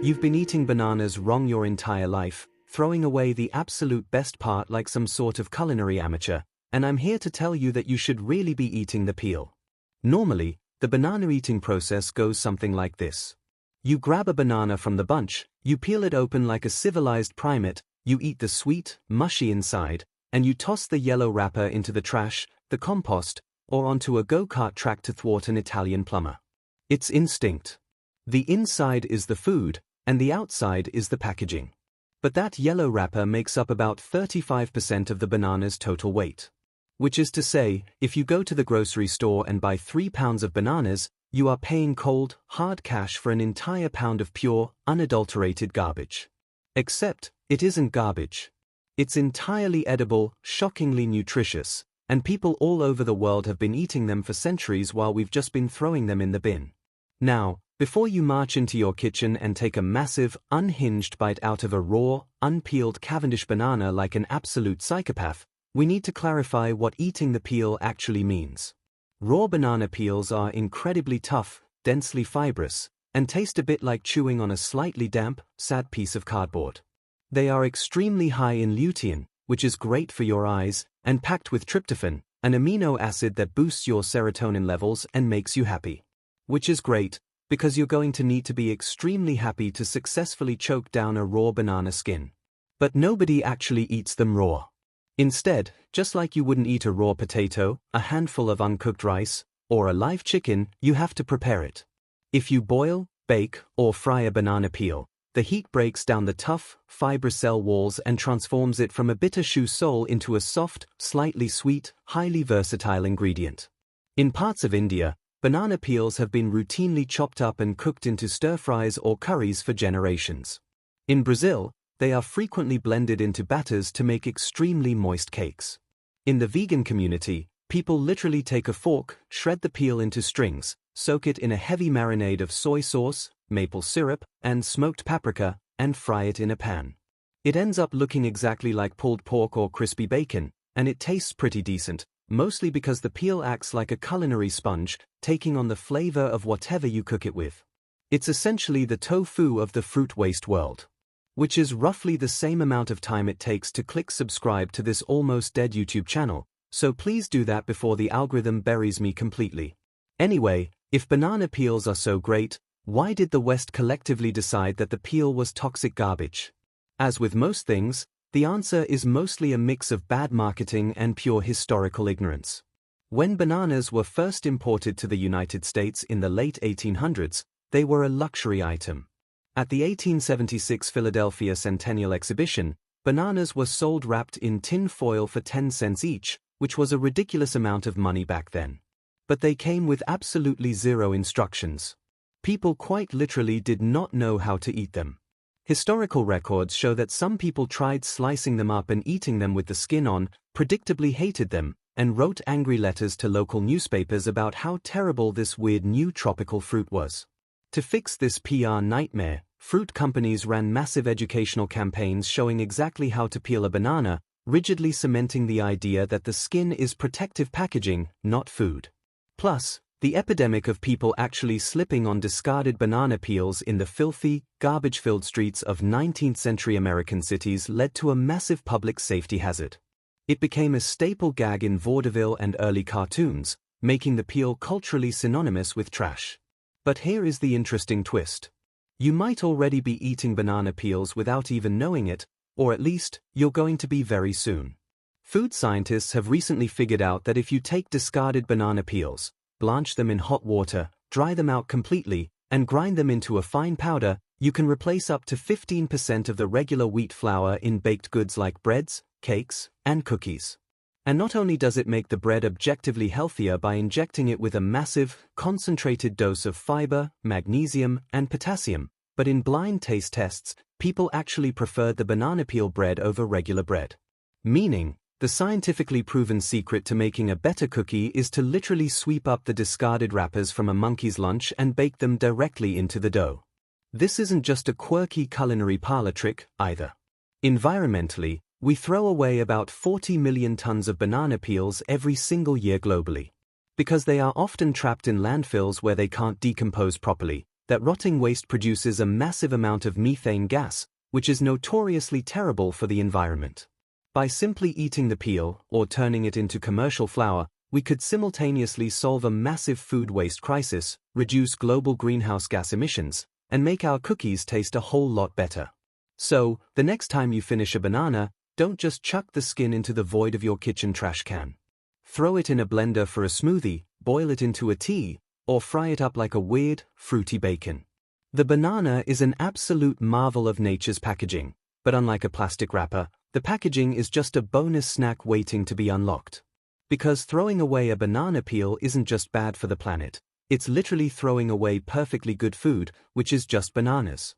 You've been eating bananas wrong your entire life, throwing away the absolute best part like some sort of culinary amateur, and I'm here to tell you that you should really be eating the peel. Normally, the banana eating process goes something like this. You grab a banana from the bunch, you peel it open like a civilized primate, you eat the sweet, mushy inside, and you toss the yellow wrapper into the trash, the compost, or onto a go-kart track to thwart an Italian plumber. It's instinct. The inside is the food, and the outside is the packaging. But that yellow wrapper makes up about 35% of the banana's total weight. Which is to say, if you go to the grocery store and buy 3 pounds of bananas, you are paying cold, hard cash for an entire pound of pure, unadulterated garbage. Except, it isn't garbage. It's entirely edible, shockingly nutritious, and people all over the world have been eating them for centuries while we've just been throwing them in the bin. Now, before you march into your kitchen and take a massive, unhinged bite out of a raw, unpeeled Cavendish banana like an absolute psychopath, we need to clarify what eating the peel actually means. Raw banana peels are incredibly tough, densely fibrous, and taste a bit like chewing on a slightly damp, sad piece of cardboard. They are extremely high in lutein, which is great for your eyes, and packed with tryptophan, an amino acid that boosts your serotonin levels and makes you happy. Which is great, because you're going to need to be extremely happy to successfully choke down a raw banana skin. But nobody actually eats them raw. Instead, just like you wouldn't eat a raw potato, a handful of uncooked rice, or a live chicken, you have to prepare it. If you boil, bake, or fry a banana peel, the heat breaks down the tough, fibrous cell walls and transforms it from a bitter shoe sole into a soft, slightly sweet, highly versatile ingredient. In parts of India, banana peels have been routinely chopped up and cooked into stir-fries or curries for generations. In Brazil, they are frequently blended into batters to make extremely moist cakes. In the vegan community, people literally take a fork, shred the peel into strings, soak it in a heavy marinade of soy sauce, maple syrup, and smoked paprika, and fry it in a pan. It ends up looking exactly like pulled pork or crispy bacon, and it tastes pretty decent, mostly because the peel acts like a culinary sponge, taking on the flavor of whatever you cook it with. It's essentially the tofu of the fruit waste world. Which is roughly the same amount of time it takes to click subscribe to this almost dead YouTube channel, so please do that before the algorithm buries me completely. Anyway, if banana peels are so great, why did the West collectively decide that the peel was toxic garbage? As with most things, the answer is mostly a mix of bad marketing and pure historical ignorance. When bananas were first imported to the United States in the late 1800s, they were a luxury item. At the 1876 Philadelphia Centennial Exhibition, bananas were sold wrapped in tin foil for 10 cents each, which was a ridiculous amount of money back then. But they came with absolutely zero instructions. People quite literally did not know how to eat them. Historical records show that some people tried slicing them up and eating them with the skin on, predictably hated them, and wrote angry letters to local newspapers about how terrible this weird new tropical fruit was. To fix this PR nightmare, fruit companies ran massive educational campaigns showing exactly how to peel a banana, rigidly cementing the idea that the skin is protective packaging, not food. Plus, the epidemic of people actually slipping on discarded banana peels in the filthy, garbage-filled streets of 19th-century American cities led to a massive public safety hazard. It became a staple gag in vaudeville and early cartoons, making the peel culturally synonymous with trash. But here is the interesting twist. You might already be eating banana peels without even knowing it, or at least, you're going to be very soon. Food scientists have recently figured out that if you take discarded banana peels, blanch them in hot water, dry them out completely, and grind them into a fine powder, you can replace up to 15% of the regular wheat flour in baked goods like breads, cakes, and cookies. And not only does it make the bread objectively healthier by injecting it with a massive, concentrated dose of fiber, magnesium, and potassium, but in blind taste tests, people actually preferred the banana peel bread over regular bread. Meaning, the scientifically proven secret to making a better cookie is to literally sweep up the discarded wrappers from a monkey's lunch and bake them directly into the dough. This isn't just a quirky culinary parlor trick, either. Environmentally, we throw away about 40 million tons of banana peels every single year globally. Because they are often trapped in landfills where they can't decompose properly, that rotting waste produces a massive amount of methane gas, which is notoriously terrible for the environment. By simply eating the peel, or turning it into commercial flour, we could simultaneously solve a massive food waste crisis, reduce global greenhouse gas emissions, and make our cookies taste a whole lot better. So, the next time you finish a banana, don't just chuck the skin into the void of your kitchen trash can. Throw it in a blender for a smoothie, boil it into a tea, or fry it up like a weird, fruity bacon. The banana is an absolute marvel of nature's packaging, but unlike a plastic wrapper, the packaging is just a bonus snack waiting to be unlocked. Because throwing away a banana peel isn't just bad for the planet, it's literally throwing away perfectly good food, which is just bananas.